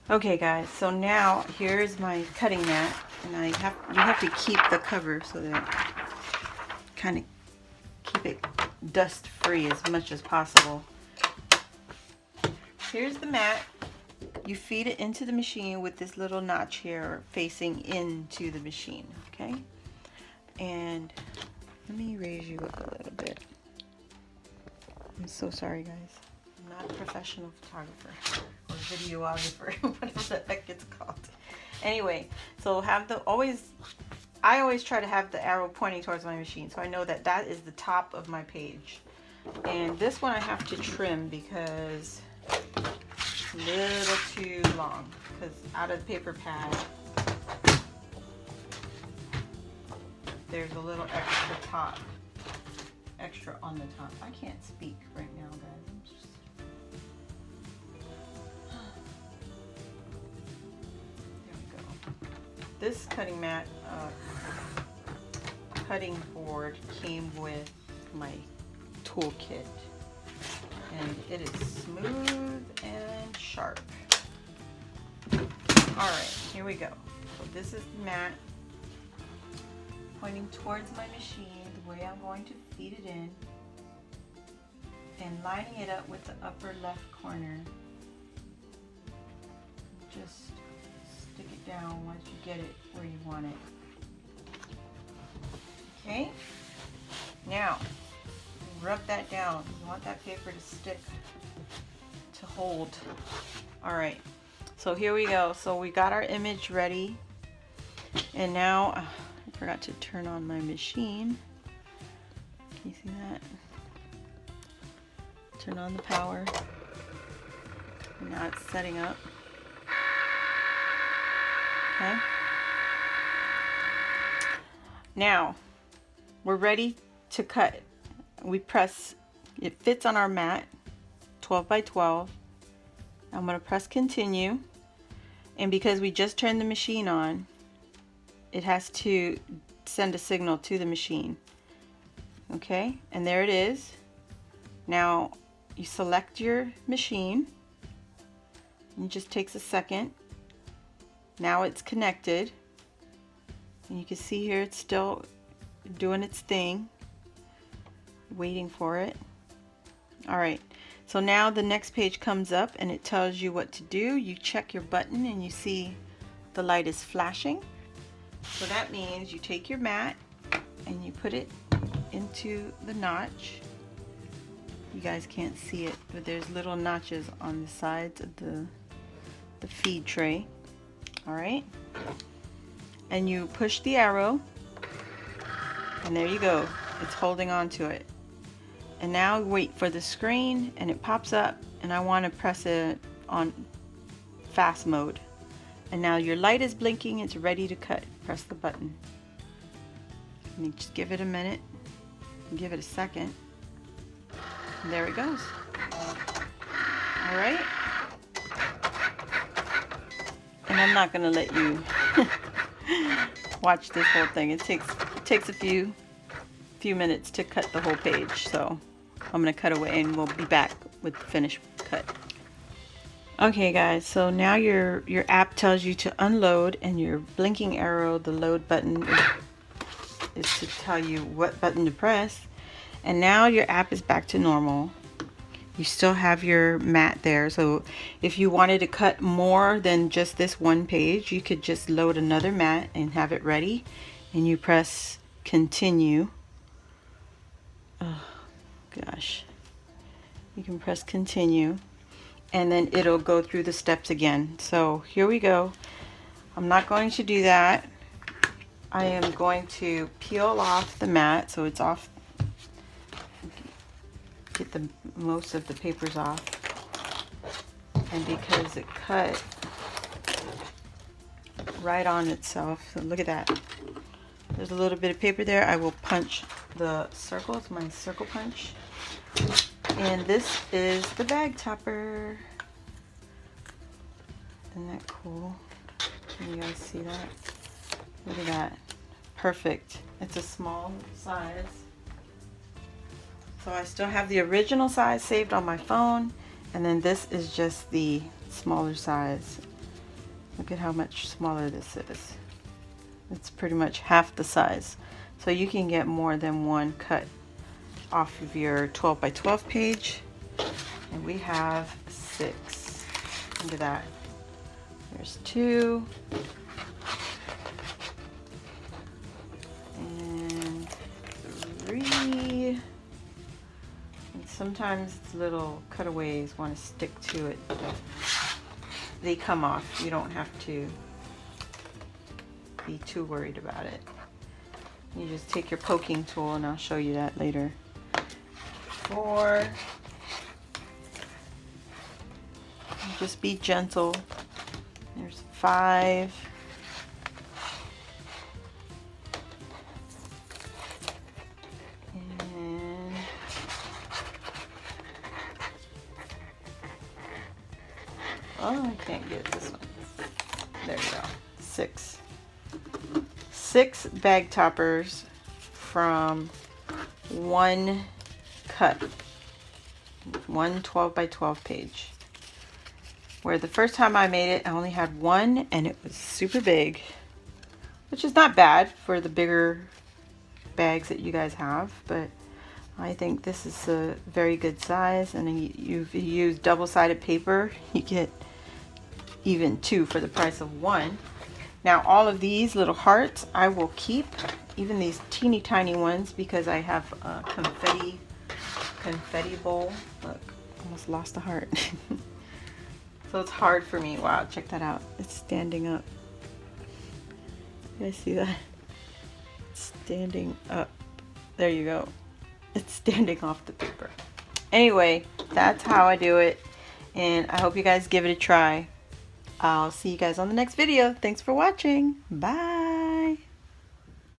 Okay guys, so now here's my cutting mat, and you have to keep the cover so that kind of keep it dust free as much as possible. Here's the mat. You feed it into the machine with this little notch here facing into the machine, okay? And let me raise you up a little bit. I'm so sorry guys. I'm not a professional photographer or videographer, whatever the heck it's called. Anyway, so I always try to have the arrow pointing towards my machine, so I know that that is the top of my page. And this one I have to trim because it's a little too long, because out of the paper pad there's a little extra on the top. I can't speak right now guys. I'm just... There we go. This cutting mat cutting board came with my toolkit, and it is smooth and sharp. Alright, here we go. So this is the mat pointing towards my machine, the way I'm going to feed it in, and lining it up with the upper left corner. Just stick it down once you get it where you want it. Okay, now rub that down. You want that paper to stick, to hold. Alright, so here we go. So we got our image ready, and now I forgot to turn on my machine. Can you see that? Turn on the power. And now it's setting up. Okay. Now we're ready to cut. We press, it fits on our mat, 12 by 12. I'm going to press continue, and because we just turned the machine on, it has to send a signal to the machine. Okay, and there it is. Now you select your machine. It just takes a second. Now it's connected, and you can see here it's still doing its thing, waiting for it. Alright, so now the next page comes up and it tells you what to do. You check your button and you see the light is flashing. So that means you take your mat and you put it into the notch. You guys can't see it, but there's little notches on the sides of the feed tray. Alright, and you push the arrow, and there you go. It's holding on to it. And now wait for the screen, and it pops up, and I want to press it on fast mode. And now your light is blinking. It's ready to cut. Press the button. And you just give it a minute. Give it a second. And there it goes. All right. And I'm not gonna let you watch this whole thing. It takes a few minutes to cut the whole page. So I'm gonna cut away, and we'll be back with the finished cut. Okay guys, so now your app tells you to unload, and your blinking arrow, the load button, is to tell you what button to press. And now your app is back to normal. You still have your mat there, so if you wanted to cut more than just this one page, you could just load another mat and have it ready, and you press continue. Oh gosh, you can press continue, and then it'll go through the steps again. So here we go. I'm not going to do that. I am going to peel off the mat so it's off. Get the most of the papers off, and because it cut right on itself, so look at that, there's a little bit of paper there. I will punch the circles, my circle punch, and this is the bag topper. Isn't that cool? Can you guys see that? Look at that, perfect. It's a small size. So I still have the original size saved on my phone, and then this is just the smaller size. Look at how much smaller this is. It's pretty much half the size. So you can get more than one cut off of your 12 by 12 page. And we have 6. Look at that. There's 2. And 3. And sometimes little cutaways want to stick to it. They come off. You don't have to be too worried about it. You just take your poking tool, and I'll show you that later. 4. Just be gentle. There's 5. And oh, I can't get this one. There you go. 6. 6 bag toppers from one cut. One 12 by 12 page. Where the first time I made it, I only had one, and it was super big, which is not bad for the bigger bags that you guys have, but I think this is a very good size. And if you use double-sided paper, you get even 2 for the price of 1. Now all of these little hearts I will keep, even these teeny tiny ones, because I have a confetti bowl. Look, almost lost a heart. So it's hard for me. Wow, check that out. It's standing up. You guys see that? It's standing up. There you go. It's standing off the paper. Anyway, that's how I do it. And I hope you guys give it a try. I'll see you guys on the next video. Thanks for watching. Bye.